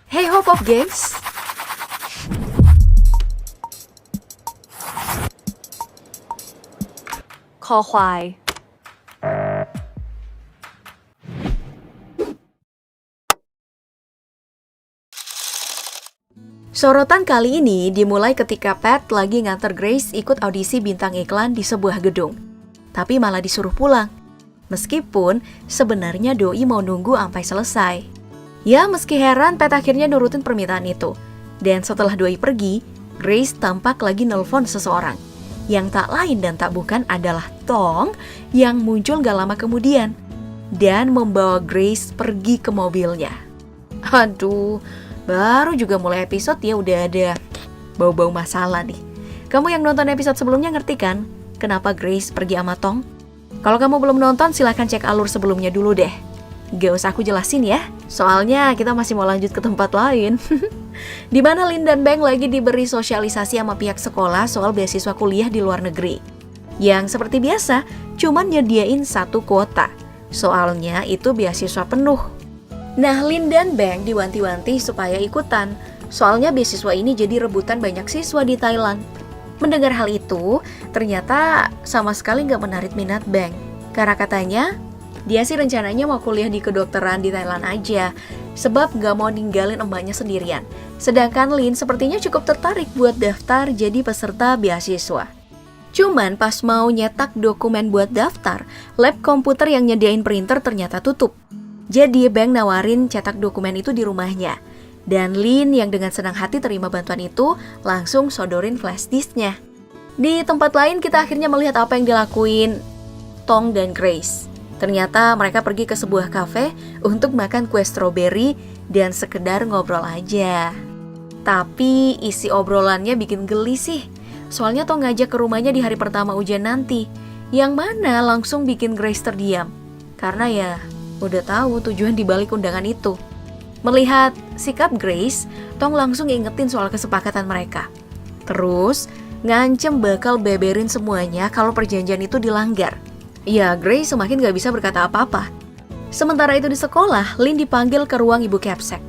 Hey Hope of Games. Call Huai. Sorotan kali ini dimulai ketika Pat lagi nganter Grace ikut audisi bintang iklan di sebuah gedung. Tapi malah disuruh pulang. Meskipun sebenarnya Doi mau nunggu sampai selesai. Ya meski heran, Pat akhirnya nurutin permintaan itu. Dan setelah Doi pergi, Grace tampak lagi nelpon seseorang. Yang tak lain dan tak bukan adalah Tong yang muncul gak lama kemudian. Dan membawa Grace pergi ke mobilnya. Aduh, baru juga mulai episode ya udah ada bau-bau masalah nih. Kamu yang nonton episode sebelumnya ngerti kan kenapa Grace pergi sama Tong? Kalau kamu belum nonton silahkan cek alur sebelumnya dulu deh. Gak usah aku jelasin ya, soalnya kita masih mau lanjut ke tempat lain. Di mana Lin dan Beng lagi diberi sosialisasi sama pihak sekolah soal beasiswa kuliah di luar negeri. Yang seperti biasa, cuman nyediain satu kuota. Soalnya itu beasiswa penuh. Nah, Lin dan Beng diwanti-wanti supaya ikutan. Soalnya beasiswa ini jadi rebutan banyak siswa di Thailand. Mendengar hal itu, ternyata sama sekali nggak menarik minat Beng. Karena katanya, dia sih rencananya mau kuliah di kedokteran di Thailand aja. Sebab nggak mau ninggalin emaknya sendirian. Sedangkan Lin sepertinya cukup tertarik buat daftar jadi peserta beasiswa. Cuman pas mau nyetak dokumen buat daftar, lab komputer yang nyediain printer ternyata tutup. Jadi Beng nawarin cetak dokumen itu di rumahnya. Dan Lin yang dengan senang hati terima bantuan itu langsung sodorin flash disknya. Di tempat lain kita akhirnya melihat apa yang dilakuin Tong dan Grace. Ternyata mereka pergi ke sebuah kafe untuk makan kue stroberi dan sekedar ngobrol aja. Tapi isi obrolannya bikin geli sih. Soalnya Tong ngajak ke rumahnya di hari pertama ujian nanti. Yang mana langsung bikin Grace terdiam. Karena ya udah tahu tujuan dibalik undangan itu. Melihat sikap Grace, Tong langsung ingetin soal kesepakatan mereka. Terus, ngancem bakal beberin semuanya kalau perjanjian itu dilanggar. Ya, Grace semakin gak bisa berkata apa-apa. Sementara itu di sekolah, Lin dipanggil ke ruang ibu Capsek.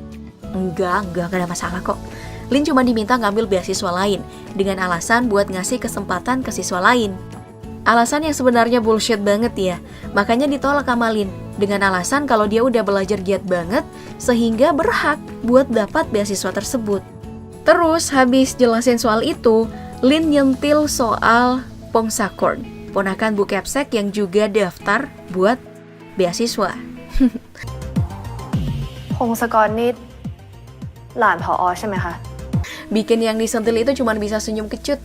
Enggak ada masalah kok. Lin cuma diminta ngambil beasiswa lain, dengan alasan buat ngasih kesempatan ke siswa lain. Alasan yang sebenarnya bullshit banget ya. Makanya ditolak sama Lin dengan alasan kalau dia udah belajar giat banget sehingga berhak buat dapat beasiswa tersebut. Terus habis jelasin soal itu, Lin nyentil soal Pong Sakorn, ponakan Bu Capsek yang juga daftar buat beasiswa. พงศกรนี่หลานผอ.ใช่ไหมคะ Bikin yang disentil itu cuma bisa senyum kecut.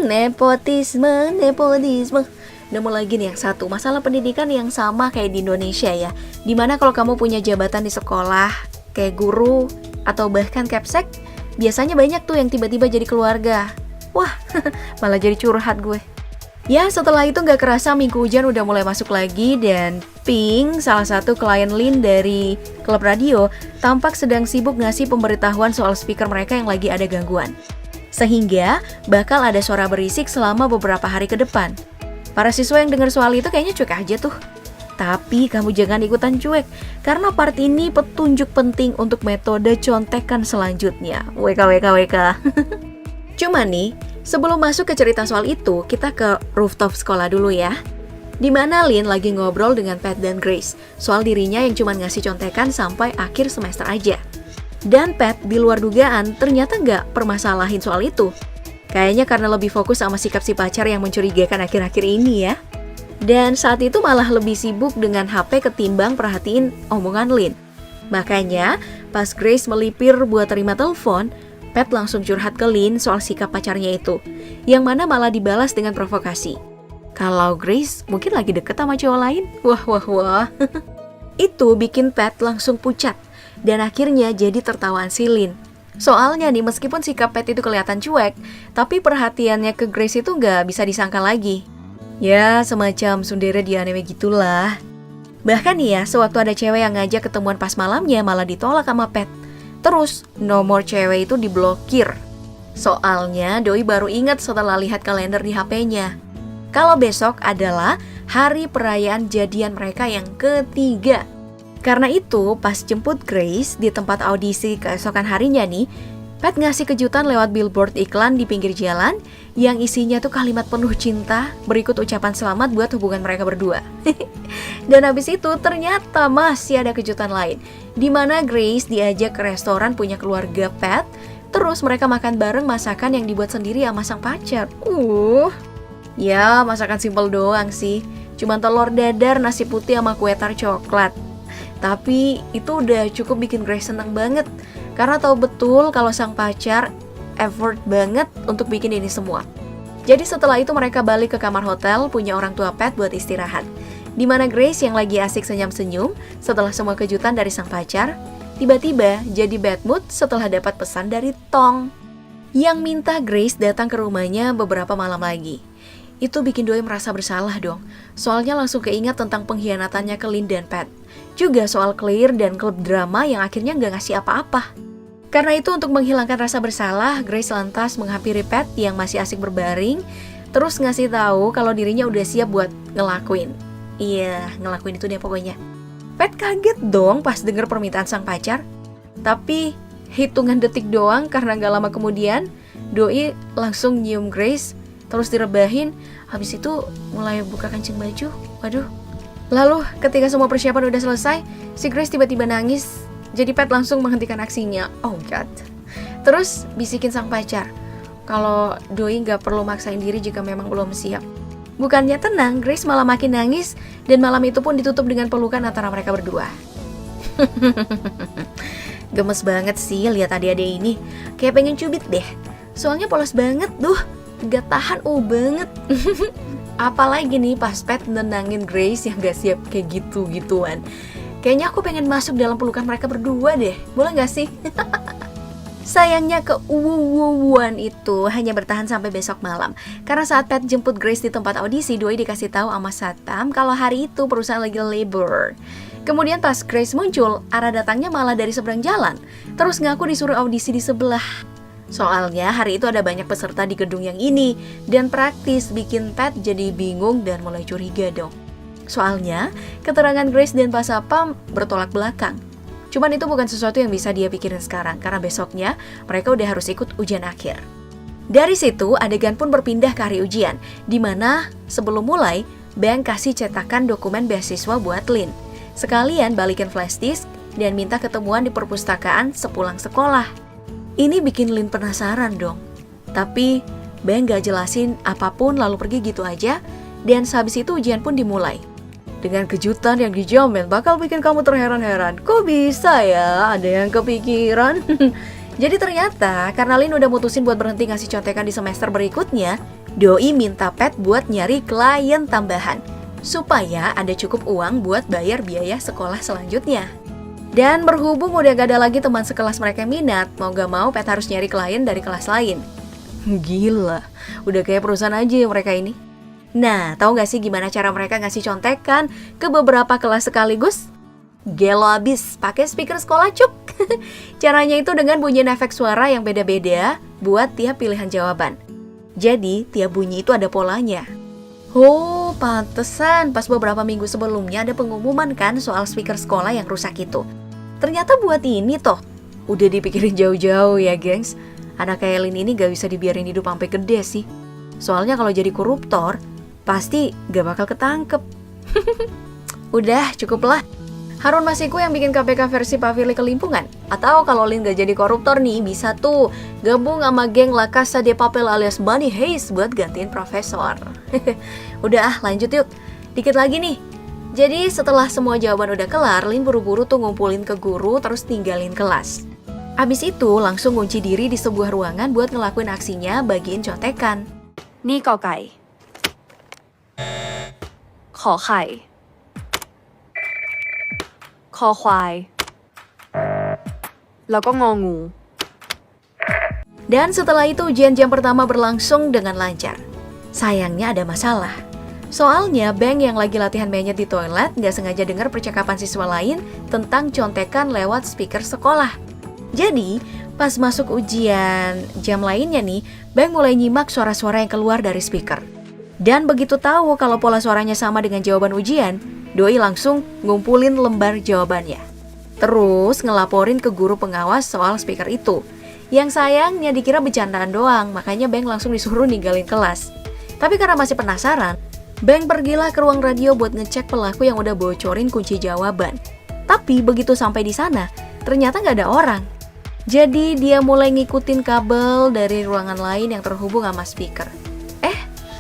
Nepotisme. Nemu lagi nih yang satu, masalah pendidikan yang sama kayak di Indonesia ya. Dimana kalau kamu punya jabatan di sekolah, kayak guru, atau bahkan Capsek, biasanya banyak tuh yang tiba-tiba jadi keluarga. Wah, malah jadi curhat gue. Ya, setelah itu gak kerasa minggu hujan udah mulai masuk lagi dan Pink, salah satu klien Lin dari klub radio, tampak sedang sibuk ngasih pemberitahuan soal speaker mereka yang lagi ada gangguan. Sehingga bakal ada suara berisik selama beberapa hari ke depan. Para siswa yang dengar soal itu kayaknya cuek aja tuh. Tapi kamu jangan ikutan cuek, karena part ini petunjuk penting untuk metode contekan selanjutnya. WK. Cuma nih, sebelum masuk ke cerita soal itu, kita ke rooftop sekolah dulu ya. Dimana Lin lagi ngobrol dengan Pat dan Grace soal dirinya yang cuma ngasih contekan sampai akhir semester aja. Dan Pat di luar dugaan ternyata nggak permasalahin soal itu. Kayaknya karena lebih fokus sama sikap si pacar yang mencurigakan akhir-akhir ini ya. Dan saat itu malah lebih sibuk dengan HP ketimbang perhatiin omongan Lin. Makanya pas Grace melipir buat terima telepon, Pat langsung curhat ke Lin soal sikap pacarnya itu. Yang mana malah dibalas dengan provokasi. Kalau Grace mungkin lagi deket sama cowok lain. Wah. Itu bikin Pat langsung pucat. Dan akhirnya jadi tertawaan si Lin. Soalnya nih, meskipun sikap Pat itu kelihatan cuek, tapi perhatiannya ke Grace itu nggak bisa disangka lagi. Ya, semacam tsundere di anime gitulah. Bahkan nih ya, sewaktu ada cewek yang ngajak ketemuan pas malamnya malah ditolak sama Pat. Terus, nomor cewek itu diblokir. Soalnya, Doi baru ingat setelah lihat kalender di HP-nya. Kalau besok adalah hari perayaan jadian mereka yang ketiga. Karena itu, pas jemput Grace di tempat audisi keesokan harinya nih, Pat ngasih kejutan lewat billboard iklan di pinggir jalan yang isinya tuh kalimat penuh cinta berikut ucapan selamat buat hubungan mereka berdua. Dan habis itu ternyata masih ada kejutan lain, di mana Grace diajak ke restoran punya keluarga Pat. Terus mereka makan bareng masakan yang dibuat sendiri sama sang pacar. Ya masakan simpel doang sih, cuman telur dadar, nasi putih sama kue tar coklat. Tapi itu udah cukup bikin Grace seneng banget, karena tahu betul kalau sang pacar effort banget untuk bikin ini semua. Jadi setelah itu mereka balik ke kamar hotel punya orang tua Pat buat istirahat, di mana Grace yang lagi asik senyum-senyum setelah semua kejutan dari sang pacar, tiba-tiba jadi bad mood setelah dapat pesan dari Tong yang minta Grace datang ke rumahnya beberapa malam lagi. Itu bikin Doi merasa bersalah dong, soalnya langsung keingat tentang pengkhianatannya ke Lin dan Pat. Juga soal Claire dan klub drama yang akhirnya nggak ngasih apa-apa. Karena itu untuk menghilangkan rasa bersalah, Grace lantas menghampiri Pat yang masih asik berbaring, terus ngasih tahu kalau dirinya udah siap buat ngelakuin. Iya, ngelakuin itu deh pokoknya. Pat kaget dong pas denger permintaan sang pacar. Tapi hitungan detik doang karena gak lama kemudian Doi langsung nyium Grace, terus direbahin, habis itu mulai buka kancing baju. Waduh. Lalu ketika semua persiapan udah selesai, si Grace tiba-tiba nangis. Jadi Pat langsung menghentikan aksinya. Oh god. Terus bisikin sang pacar kalau Doi gak perlu maksain diri jika memang belum siap. Bukannya tenang, Grace malah makin nangis. Dan malam itu pun ditutup dengan pelukan antara mereka berdua. Gemes banget sih lihat adik-adik ini. Kayak pengen cubit deh. Soalnya polos banget tuh. Gak tahan banget. Apalagi nih pas Pat nenangin Grace yang gak siap kayak gitu-gituan. Kayaknya aku pengen masuk dalam pelukan mereka berdua deh. Boleh gak sih? Sayangnya keuwuan itu hanya bertahan sampai besok malam. Karena saat Pat jemput Grace di tempat audisi, Doi dikasih tahu sama satpam kalau hari itu perusahaan lagi labor. Kemudian pas Grace muncul, arah datangnya malah dari seberang jalan. Terus ngaku disuruh audisi di sebelah. Soalnya hari itu ada banyak peserta di gedung yang ini, dan praktis bikin Pat jadi bingung dan mulai curiga dong. Soalnya keterangan Grace dan Pak Sapam bertolak belakang. Cuman itu bukan sesuatu yang bisa dia pikirin sekarang, karena besoknya mereka udah harus ikut ujian akhir. Dari situ adegan pun berpindah ke hari ujian, di mana sebelum mulai Bang kasih cetakan dokumen beasiswa buat Lin. Sekalian balikin flash disk dan minta ketemuan di perpustakaan sepulang sekolah. Ini bikin Lin penasaran dong. Tapi Bang gak jelasin apapun lalu pergi gitu aja. Dan sehabis itu ujian pun dimulai. Dengan kejutan yang dijamin bakal bikin kamu terheran-heran. Kok bisa ya ada yang kepikiran? Jadi ternyata karena Lin udah mutusin buat berhenti ngasih contekan di semester berikutnya, Doi minta Pat buat nyari klien tambahan supaya ada cukup uang buat bayar biaya sekolah selanjutnya. Dan berhubung udah gak ada lagi teman sekelas mereka yang minat, mau gak mau Pat harus nyari klien dari kelas lain. Gila, udah kayak perusahaan aja mereka ini. Nah, tahu gak sih gimana cara mereka ngasih contekan ke beberapa kelas sekaligus? Gelo abis, pakai speaker sekolah cuk. Caranya itu dengan bunyiin efek suara yang beda-beda buat tiap pilihan jawaban. Jadi, tiap bunyi itu ada polanya. Oh, pantesan pas beberapa minggu sebelumnya ada pengumuman kan soal speaker sekolah yang rusak itu. Ternyata buat ini toh. Udah dipikirin jauh-jauh ya, gengs. Anak kayak Lin ini gak bisa dibiarin hidup sampai gede sih. Soalnya kalau jadi koruptor, pasti gak bakal ketangkep. Udah, cukuplah. Harun Masiku yang bikin KPK versi Pak Firly kelimpungan. Atau kalau Lin gak jadi koruptor nih, bisa tuh gabung sama geng La Casa de Papel alias Money Heist buat gantiin profesor. Udah, lanjut yuk. Dikit lagi nih. Jadi setelah semua jawaban udah kelar, Lin buru-buru tuh ngumpulin ke guru terus tinggalin kelas. Abis itu langsung kunci diri di sebuah ruangan buat ngelakuin aksinya bagiin contekan. นี่กอไก่ ขอไข่ คอควาย แล้วก็งองู Dan setelah itu ujian jam pertama berlangsung dengan lancar. Sayangnya ada masalah. Soalnya Bang yang lagi latihan menyet di toilet gak sengaja dengar percakapan siswa lain tentang contekan lewat speaker sekolah. Jadi pas masuk ujian jam lainnya nih, Bang mulai nyimak suara-suara yang keluar dari speaker. Dan begitu tahu kalau pola suaranya sama dengan jawaban ujian, Doi langsung ngumpulin lembar jawabannya. Terus ngelaporin ke guru pengawas soal speaker itu. Yang sayangnya dikira bercandaan doang, makanya Beng langsung disuruh ninggalin kelas. Tapi karena masih penasaran, Beng pergilah ke ruang radio buat ngecek pelaku yang udah bocorin kunci jawaban. Tapi begitu sampai di sana, ternyata nggak ada orang. Jadi dia mulai ngikutin kabel dari ruangan lain yang terhubung sama speaker.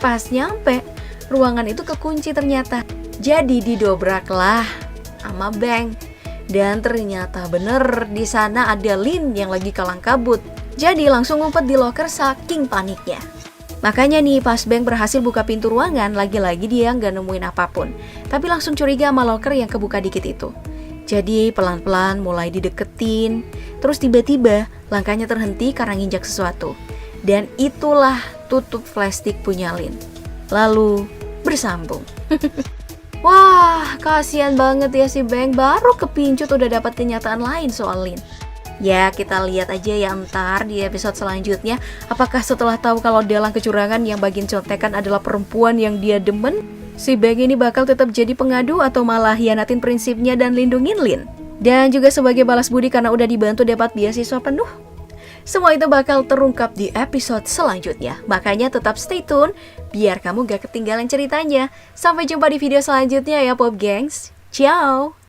Pas nyampe, ruangan itu kekunci ternyata. Jadi didobraklah sama Beng. Dan ternyata bener di sana ada Lin yang lagi kalang kabut. Jadi langsung ngumpet di loker saking paniknya. Makanya nih pas Beng berhasil buka pintu ruangan, lagi-lagi dia nggak nemuin apapun. Tapi langsung curiga sama loker yang kebuka dikit itu. Jadi pelan-pelan mulai dideketin. Terus tiba-tiba langkahnya terhenti karena nginjak sesuatu. Dan itulah tutup flashdisk punya Lin. Lalu bersambung. Wah, kasihan banget ya si Beng, baru kepincut udah dapat kenyataan lain soal Lin. Ya, kita lihat aja ya ntar di episode selanjutnya. Apakah setelah tahu kalau dalang kecurangan yang bagian contekan adalah perempuan yang dia demen, si Beng ini bakal tetap jadi pengadu atau malah hianatin prinsipnya dan lindungin Lin? Dan juga sebagai balas budi karena udah dibantu dapat beasiswa penuh. Semua itu bakal terungkap di episode selanjutnya. Makanya tetap stay tune biar kamu gak ketinggalan ceritanya. Sampai jumpa di video selanjutnya ya Pop Gengs. Ciao!